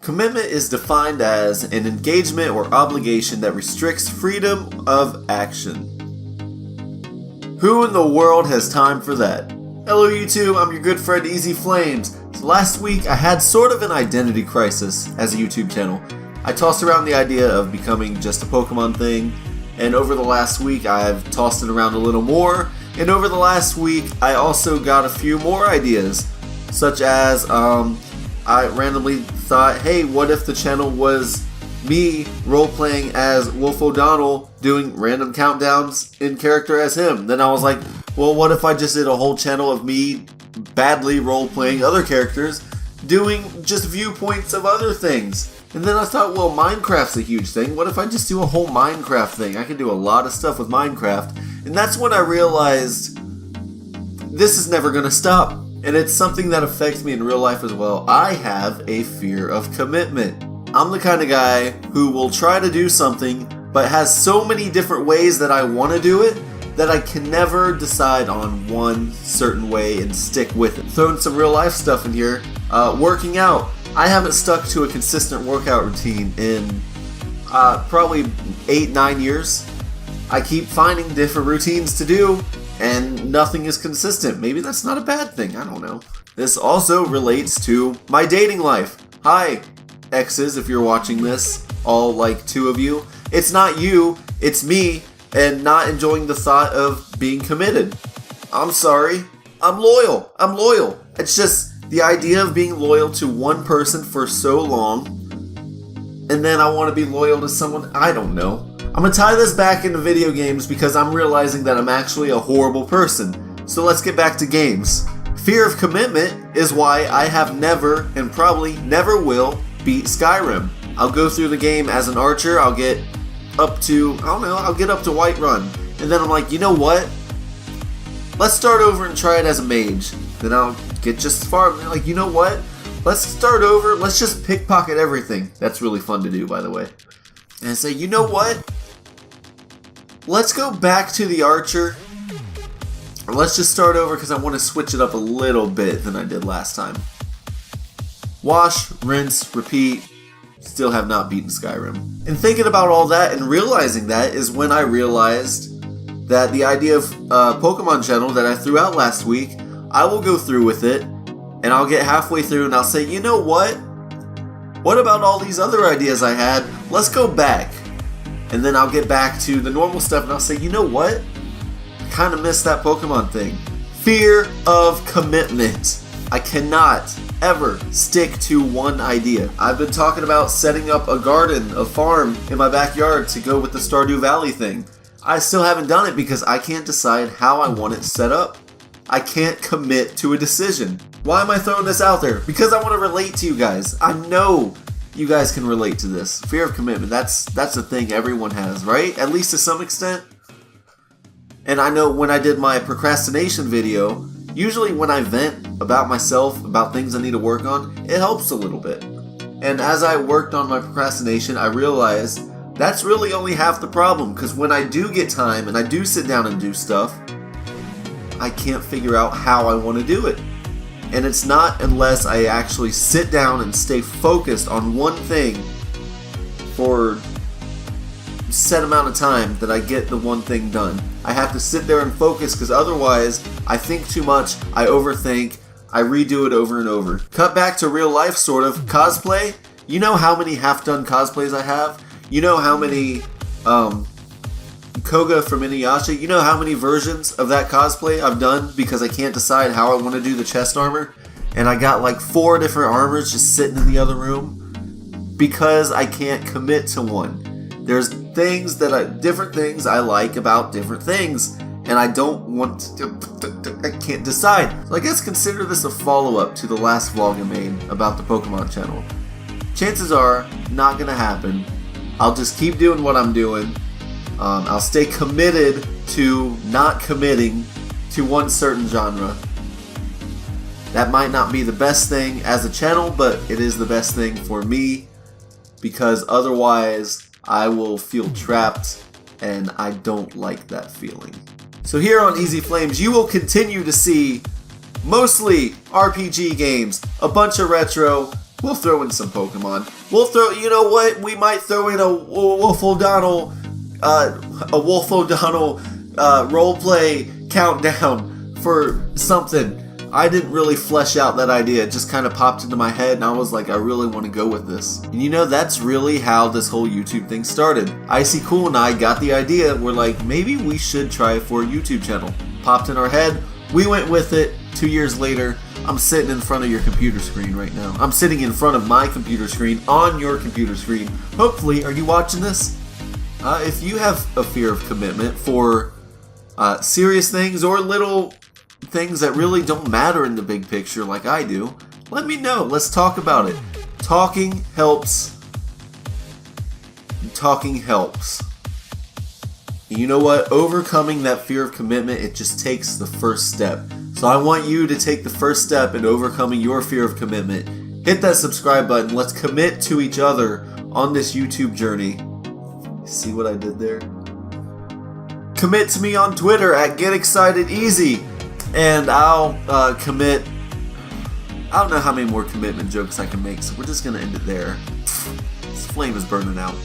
Commitment is defined as an engagement or obligation that restricts freedom of action. Who in the world has time for that? Hello YouTube, I'm your good friend Easy Flames. So last week I had sort of an identity crisis as a YouTube channel. I tossed around the idea of becoming just a Pokemon thing, and over the last week I've tossed it around a little more, and over the last week I also got a few more ideas, such as I randomly thought, hey, what if the channel was me role-playing as Wolf O'Donnell doing random countdowns in character as him? Then I was like, well, what if I just did a whole channel of me badly role-playing other characters doing just viewpoints of other things? And then I thought, well, Minecraft's a huge thing. What if I just do a whole Minecraft thing? I can do a lot of stuff with Minecraft. And that's when I realized this is never going to stop. And it's something that affects me in real life as well. I have a fear of commitment. I'm the kind of guy who will try to do something, but has so many different ways that I want to do it that I can never decide on one certain way and stick with it. Throwing some real life stuff in here. Working out. I haven't stuck to a consistent workout routine in probably 8-9 years. I keep finding different routines to do, and nothing is consistent. Maybe that's not a bad thing, I don't know. This also relates to my dating life. Hi, exes, if you're watching this, all like 2 of you. It's not you, it's me, and not enjoying the thought of being committed. I'm sorry, I'm loyal. It's just the idea of being loyal to one person for so long, and then I want to be loyal to someone, I don't know. I'm going to tie this back into video games because I'm realizing that I'm actually a horrible person. So let's get back to games. Fear of commitment is why I have never, and probably never will, beat Skyrim. I'll go through the game as an archer, I'll get up to, I'll get up to Whiterun. And then I'm like, you know what? Let's start over and try it as a mage. Then I'll get just as far, like, you know what? Let's start over, let's just pickpocket everything. That's really fun to do, by the way. And say, you know what? Let's go back to the archer. Or let's just start over because I want to switch it up a little bit than I did last time. Wash, rinse, repeat. Still have not beaten Skyrim. And thinking about all that and realizing that is when I realized that the idea of Pokemon channel that I threw out last week, I will go through with it and I'll get halfway through and I'll say, you know what? What about all these other ideas I had? Let's go back. And then I'll get back to the normal stuff and I'll say, you know what? I kind of missed that Pokemon thing. Fear of commitment. I cannot ever stick to one idea. I've been talking about setting up a garden, a farm in my backyard to go with the Stardew Valley thing. I still haven't done it because I can't decide how I want it set up. I can't commit to a decision. Why am I throwing this out there? Because I want to relate to you guys. I know you guys can relate to this. Fear of commitment, that's a thing everyone has, right? At least to some extent. And I know when I did my procrastination video, usually when I vent about myself, about things I need to work on, it helps a little bit. And as I worked on my procrastination, I realized that's really only half the problem, because when I do get time and I do sit down and do stuff, I can't figure out how I want to do it. And it's not unless I actually sit down and stay focused on one thing for a set amount of time that I get the one thing done. I have to sit there and focus because otherwise I think too much, I overthink, I redo it over and over. Cut back to real life sort of. Cosplay, you know how many half-done cosplays I have? You know how many Koga from Inuyasha, you know how many versions of that cosplay I've done because I can't decide how I want to do the chest armor? And I got like 4 different armors just sitting in the other room because I can't commit to one. There's different things I like about different things, and I don't want to, I can't decide. So I guess consider this a follow-up to the last vlog I made about the Pokemon channel. Chances are, not gonna happen. I'll just keep doing what I'm doing. I'll stay committed to not committing to one certain genre. That might not be the best thing as a channel, but it is the best thing for me, because otherwise I will feel trapped and I don't like that feeling. So here on Easy Flames, you will continue to see mostly RPG games, a bunch of retro, We'll throw in some Pokemon. We'll throw, you know what? We might throw in a Wolf O'Donnell roleplay countdown for something. I didn't really flesh out that idea. It just kind of popped into my head and I was like, I really want to go with this. And you know, that's really how this whole YouTube thing started. Icy Cool and I got the idea. We're like, maybe we should try it for a YouTube channel. Popped in our head. We went with it. 2 years later, I'm sitting in front of your computer screen right now. I'm sitting in front of my computer screen on your computer screen. Hopefully, are you watching this? If you have a fear of commitment for serious things or little things that really don't matter in the big picture like I do, let me know. Let's talk about it. Talking helps. Talking helps. You know what? Overcoming that fear of commitment, it just takes the first step. So I want you to take the first step in overcoming your fear of commitment. Hit that subscribe button. Let's commit to each other on this YouTube journey. See what I did there? Commit to me on Twitter at GetExcitedEasy. And I'll commit. I don't know how many more commitment jokes I can make, so we're just going to end it there. This flame is burning out.